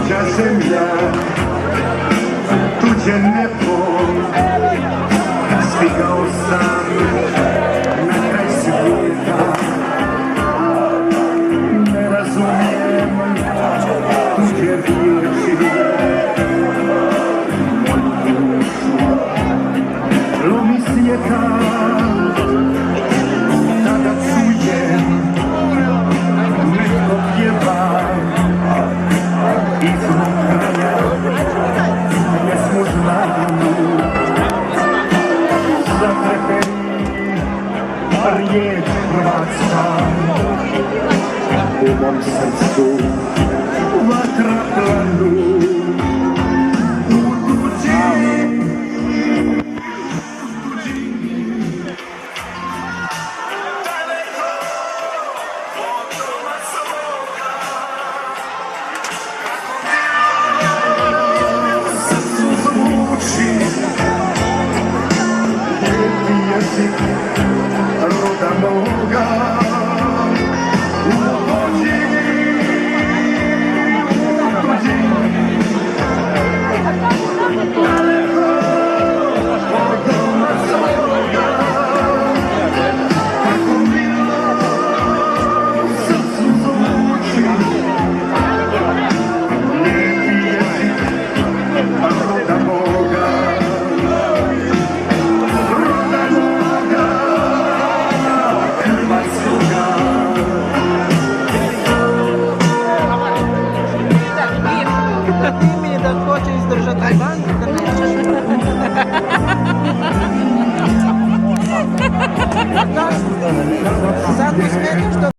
tuđa zemlja, tuđe nebo. Stigao sam na kraj svijeta, ne razumijem tuđe riječi. Moju dušu lomi svijeta, tada čujem neko pjeva iznog kraja pjesmu znanu. Zatreperi riječ hrvatska, u mom srcu vatra planu. Roda moga u tuđini, daleko od doma svoga. Kako milo u srcu zvuči lijepi jezik roda moga. Da hoće izdržati taj ban, da nećeš. Zato smetiš što